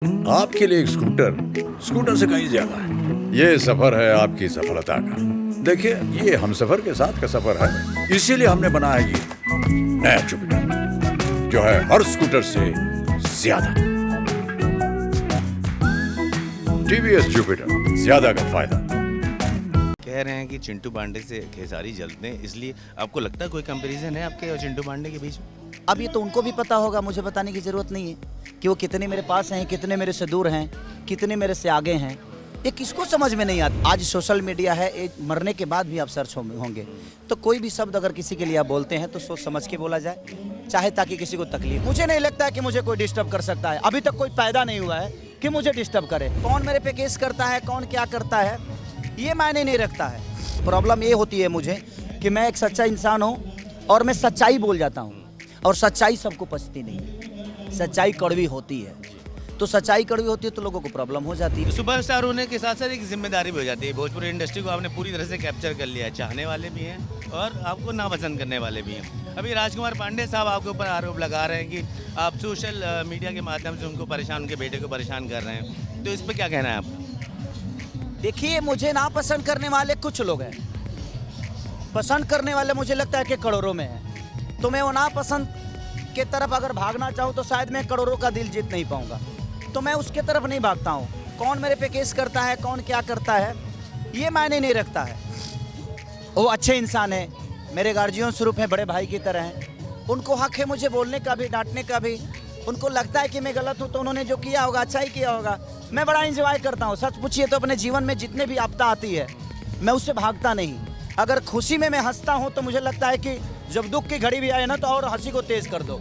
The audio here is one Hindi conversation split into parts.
आपके लिए एक स्कूटर स्कूटर से कहीं ज्यादा है। ये सफर है आपकी सफलता का। देखिए, ये हम सफर के साथ का सफर है, इसीलिए हमने बनाया ये नया जुपिटर, जो है हर स्कूटर से ज्यादा। टीवीएस जुपिटर, ज्यादा का फायदा। कह रहे हैं कि चिंटू पांडे से खेसारी जलते हैं, इसलिए आपको लगता है कोई कंपैरिजन है आपके और चिंटू पांडे के बीच में? अब ये तो उनको भी पता होगा, मुझे बताने की ज़रूरत नहीं है कि वो कितने मेरे पास हैं, कितने मेरे से दूर हैं, कितने मेरे से आगे हैं। ये किसको समझ में नहीं आता। आज सोशल मीडिया है, एक मरने के बाद भी आप सर्च होंगे, तो कोई भी शब्द अगर किसी के लिए आप बोलते हैं तो सोच समझ के बोला जाए, चाहे ताकि किसी को तकलीफ। मुझे नहीं लगता है कि मुझे कोई डिस्टर्ब कर सकता है। अभी तक कोई पैदा नहीं हुआ है कि मुझे डिस्टर्ब करे। कौन मेरे पे केस करता है, कौन क्या करता है, ये मायने नहीं रखता है। प्रॉब्लम ये होती है मुझे कि मैं एक सच्चा इंसान हूँ और मैं सच्चाई बोल जाता हूँ, और सच्चाई सबको पचती नहीं है। सच्चाई कड़वी होती है, तो सच्चाई कड़वी होती है तो लोगों को प्रॉब्लम हो जाती है। सुपरस्टार होने के साथ साथ एक जिम्मेदारी भी हो जाती है। भोजपुरी इंडस्ट्री को आपने पूरी तरह से कैप्चर कर लिया है। चाहने वाले भी हैं और आपको नापसंद करने वाले भी हैं। अभी राजकुमार पांडे साहब आपके ऊपर आरोप लगा रहे हैं कि आप सोशल मीडिया के माध्यम से उनको परेशान, उनके बेटे को परेशान कर रहे हैं, तो इस पर क्या कहना है आपका? देखिए, मुझे नापसंद करने वाले कुछ लोग हैं, पसंद करने वाले मुझे लगता है कि करोड़ों में है। तो मैं वो नापसंद के तरफ अगर भागना चाहूँ तो शायद मैं करोड़ों का दिल जीत नहीं पाऊंगा, तो मैं उसके तरफ नहीं भागता हूँ। कौन मेरे पे केस करता है, कौन क्या करता है, ये मायने नहीं रखता है। वो अच्छे इंसान है, मेरे गार्जियन स्वरूप है, बड़े भाई की तरह हैं। उनको हक है मुझे बोलने का भी, डांटने का भी। उनको लगता है कि मैं गलत हूँ तो उन्होंने जो किया होगा अच्छा ही किया होगा। मैं बड़ा इंजॉय करता हूँ। सच पूछिए तो अपने जीवन में जितने भी आपदा आती है मैं उससे भागता नहीं। अगर खुशी में मैं हंसता हूँ तो मुझे लगता है कि जब दुख की घड़ी भी आए ना तो और हंसी को तेज कर दो।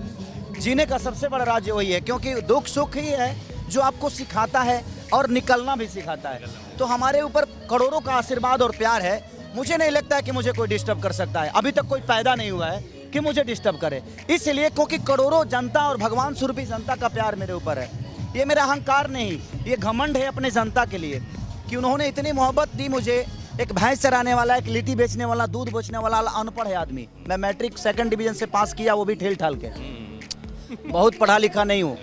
जीने का सबसे बड़ा राज वही है, क्योंकि दुख सुख ही है जो आपको सिखाता है और निकलना भी सिखाता है। तो हमारे ऊपर करोड़ों का आशीर्वाद और प्यार है। मुझे नहीं लगता है कि मुझे कोई डिस्टर्ब कर सकता है। अभी तक कोई पैदा नहीं हुआ है कि मुझे डिस्टर्ब करे, इसलिए क्योंकि करोड़ों जनता और भगवान स्वरूपी जनता का प्यार मेरे ऊपर है। ये मेरा अहंकार नहीं, ये घमंड है अपने जनता के लिए कि उन्होंने इतनी मोहब्बत दी मुझे। एक भैंस चराने वाला, एक लिट्टी बेचने वाला, दूध बेचने वाला अनपढ़ है आदमी। मैं मैट्रिक 2nd डिवीजन से पास किया, वो भी ठेल ठाल के। बहुत पढ़ा लिखा नहीं हूँ,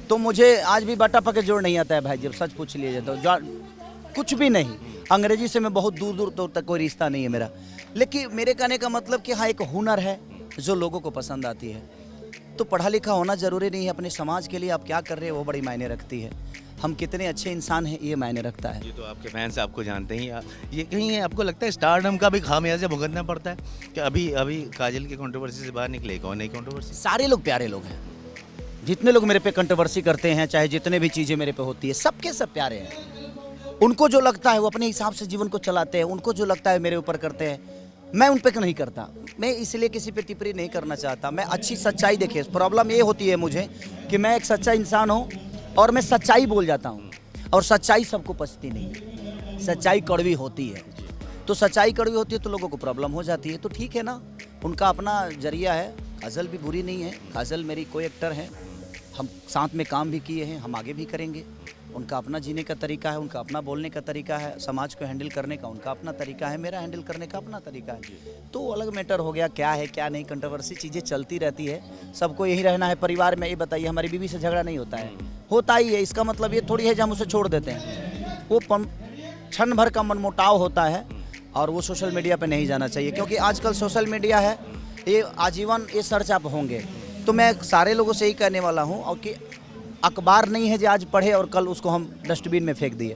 तो मुझे आज भी बाटा पके जोड़ नहीं आता है भाई। जब सच पूछ लिए तो कुछ भी नहीं। अंग्रेजी से मैं बहुत दूर दूर तक कोई रिश्ता नहीं है मेरा। लेकिन मेरे कहने का मतलब कि हाँ, एक हुनर है जो लोगों को पसंद आती है। तो पढ़ा लिखा होना ज़रूरी नहीं है। अपने समाज के लिए आप क्या कर रहे हैं वो बड़ी मायने रखती है। हम कितने अच्छे इंसान हैं ये मायने रखता है। ये तो आपके फैंस आपको जानते ही। ये कहीं आपको लगता है स्टारडम का भी खामियाजा भुगतना पड़ता है कि अभी काजल की कंट्रोवर्सी से बाहर निकले? कौन है कंट्रोवर्सी? सारे लोग प्यारे लोग हैं। जितने लोग मेरे पे कंट्रोवर्सी करते हैं, चाहे जितने भी चीज़ें मेरे पे होती है, सबके सब प्यारे हैं। उनको जो लगता है वो अपने हिसाब से जीवन को चलाते हैं। उनको जो लगता है मेरे ऊपर करते हैं, मैं उन पे नहीं करता। मैं इसलिए किसी पे टिप्पणी नहीं करना चाहता। मैं अच्छी सच्चाई देखिए, प्रॉब्लम ये होती है मुझे कि मैं एक सच्चा इंसान हूँ और मैं सच्चाई बोल जाता हूँ, और सच्चाई सबको पचती नहीं है। सच्चाई कड़वी होती है, तो सच्चाई कड़वी होती है तो लोगों को प्रॉब्लम हो जाती है। तो ठीक है ना, उनका अपना जरिया है। काजल भी बुरी नहीं है, काजल मेरी कोई एक्टर है, हम साथ में काम भी किए हैं, हम आगे भी करेंगे। उनका अपना जीने का तरीका है, उनका अपना बोलने का तरीका है, समाज को हैंडल करने का उनका अपना तरीका है, मेरा हैंडल करने का अपना तरीका है। तो अलग मैटर हो गया। क्या है क्या नहीं, कंट्रोवर्सी चीज़ें चलती रहती है। सबको यही रहना है परिवार में। ये बताइए, हमारी बीवी से झगड़ा नहीं होता है? होता ही है। इसका मतलब ये थोड़ी है कि हम उसे छोड़ देते हैं। वो क्षण भर का मनमुटाव होता है और वो सोशल मीडिया पे नहीं जाना चाहिए, क्योंकि आजकल सोशल मीडिया है, ये आजीवन ये सर्च आप होंगे। तो मैं सारे लोगों से यही कहने वाला हूँ और कि अखबार नहीं है जो आज पढ़े और कल उसको हम डस्टबिन में फेंक दिए।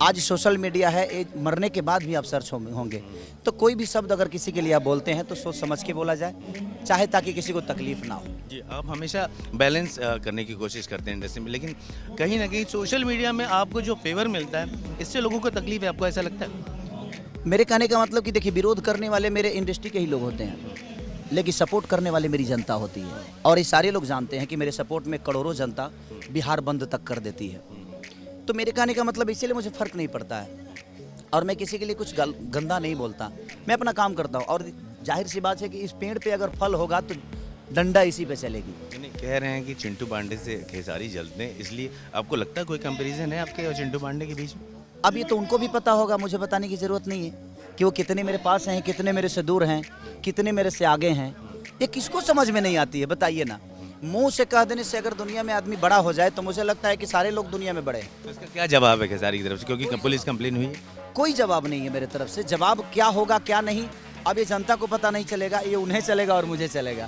आज सोशल मीडिया है, एक मरने के बाद भी आप सर्च होंगे, तो कोई भी शब्द अगर किसी के लिए आप बोलते हैं तो सोच समझ के बोला जाए, चाहे ताकि किसी को तकलीफ ना हो। जी, आप हमेशा बैलेंस करने की कोशिश करते हैं इंडस्ट्री में, लेकिन कहीं ना कहीं सोशल मीडिया में आपको जो फेवर मिलता है इससे लोगों को तकलीफ है, आपको ऐसा लगता है? मेरे कहने का मतलब कि देखिए, विरोध करने वाले मेरे इंडस्ट्री के ही लोग होते हैं, लेकिन सपोर्ट करने वाले मेरी जनता होती है। और ये सारे लोग जानते हैं कि मेरे सपोर्ट में करोड़ों जनता बिहार बंद तक कर देती है। तो मेरे कहने का मतलब इसीलिए मुझे फ़र्क नहीं पड़ता है, और मैं किसी के लिए कुछ गंदा नहीं बोलता। मैं अपना काम करता हूँ, और जाहिर सी बात है कि इस पेड़ पे अगर फल होगा तो डंडा इसी पे चलेगी। नहीं, कह रहे हैं कि चिंटू पांडे से खेसारी जलते हैं, इसलिए आपको लगता है कोई कंपैरिजन है आपके और चिंटू पांडे के बीच में? अब ये तो उनको भी पता होगा, मुझे बताने की ज़रूरत नहीं है कि वो कितने मेरे पास हैं, कितने मेरे से दूर हैं, कितने मेरे से आगे हैं। ये किसको समझ में नहीं आती है, बताइए ना। मुंह से कह देने से अगर दुनिया में आदमी बड़ा हो जाए तो मुझे लगता है कि सारे लोग दुनिया में बड़े हैं। तो इसका क्या जवाब है खेसारी की तरफ से, क्योंकि पुलिस कंप्लेन हुई है? कोई जवाब नहीं है मेरे तरफ से। जवाब क्या होगा क्या नहीं अब ये जनता को पता नहीं चलेगा, ये उन्हें चलेगा और मुझे चलेगा।